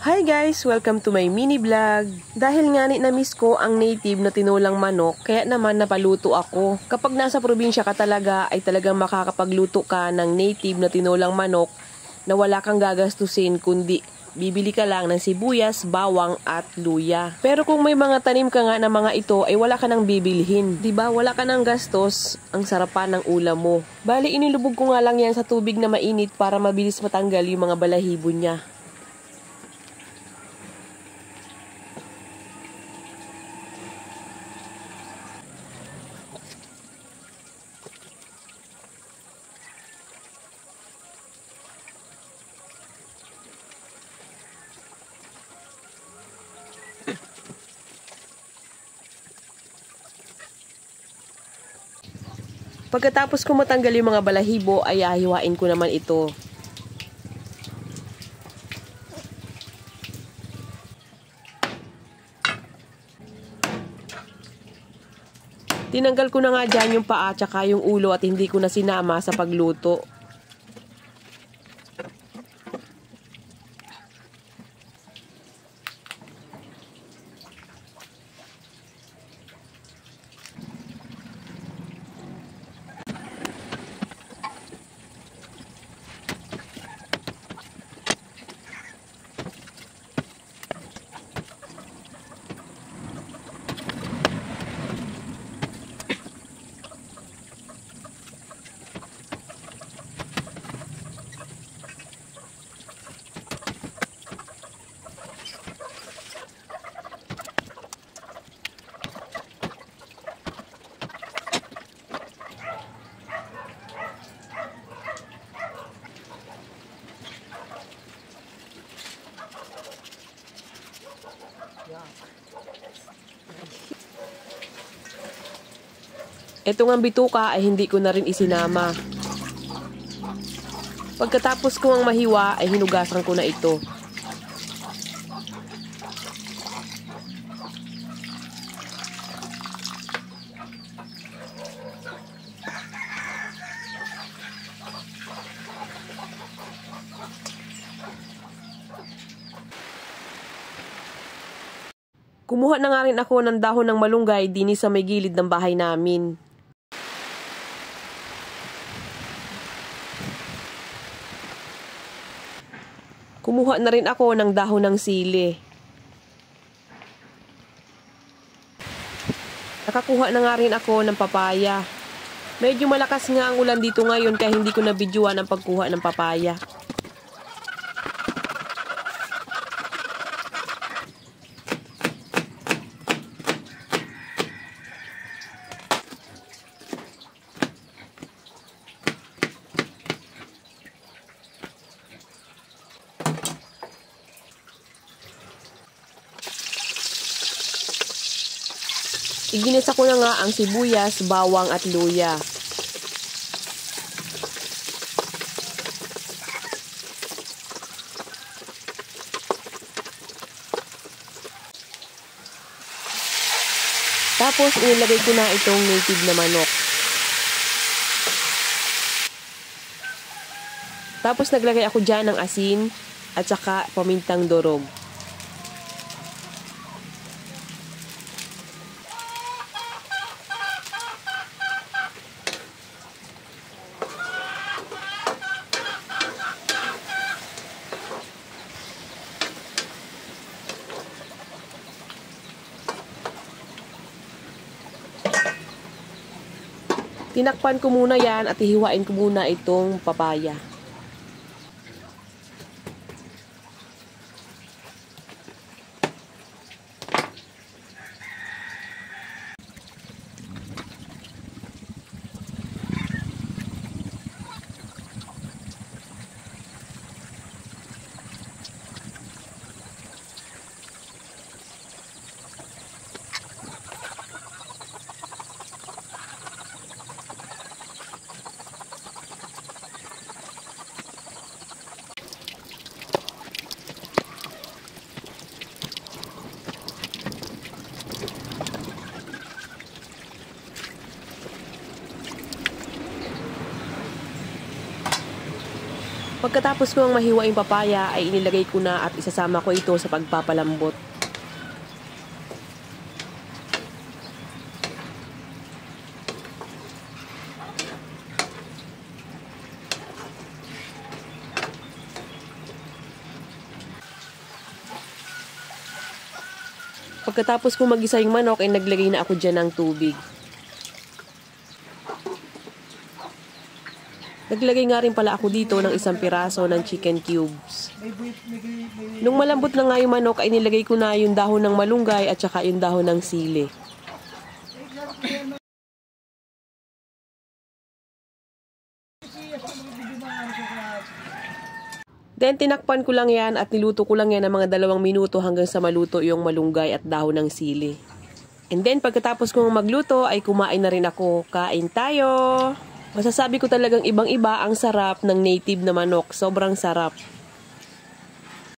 Hi guys! Welcome to my mini vlog. Dahil nga na-miss ko ang native na tinulang manok, kaya naman napaluto ako. Kapag nasa probinsya ka talaga, ay talagang makakapagluto ka ng native na tinulang manok na wala kang gagastusin kundi bibili ka lang ng sibuyas, bawang at luya. Pero kung may mga tanim ka nga na mga ito, ay wala ka nang bibilhin. Diba? Wala ka nang gastos, ang sarapan ng ulam mo. Bali, inilubog ko nga lang yan sa tubig na mainit para mabilis matanggal yung mga balahibo niya. Pagkatapos ko matanggal yung mga balahibo, ay ahiwain ko naman ito. Tinanggal ko na nga dyan yung paa tsaka yung ulo at hindi ko na sinama sa pagluto. Ito nga bituka ay hindi ko na rin isinama. Pagkatapos ko ang mahiwa ay hinugasan ko na ito. Kumuha na nga rin ako ng dahon ng malunggay dini sa may gilid ng bahay namin. Kumuha na rin ako ng dahon ng sili. Nakakuha na nga rin ako ng papaya. Medyo malakas nga ang ulan dito ngayon kaya hindi ko na-videoan ang pagkuha ng papaya. Iginisa ko na nga ang sibuyas, bawang at luya. Tapos inilagay ko na itong native na manok. Tapos naglagay ako dyan ng asin at saka pamintang durog. Tinakpan ko muna yan at hihiwain ko muna itong papaya. Pagkatapos ko ang mahiwa yung papaya ay inilagay ko na at isasama ko ito sa pagpapalambot. Pagkatapos ko magisa yung manok ay naglagay na ako dyan ng tubig. Naglagay nga rin pala ako dito ng isang piraso ng chicken cubes. Nung malambot na nga yung manok ay nilagay ko na yung dahon ng malunggay at saka yung dahon ng sili. Then tinakpan ko lang yan at niluto ko lang yan ng mga 2 minuto hanggang sa maluto yung malunggay at dahon ng sili. And then pagkatapos kong magluto ay kumain na rin ako. Kain tayo! Masasabi ko talagang ibang-iba ang sarap ng native na manok. Sobrang sarap.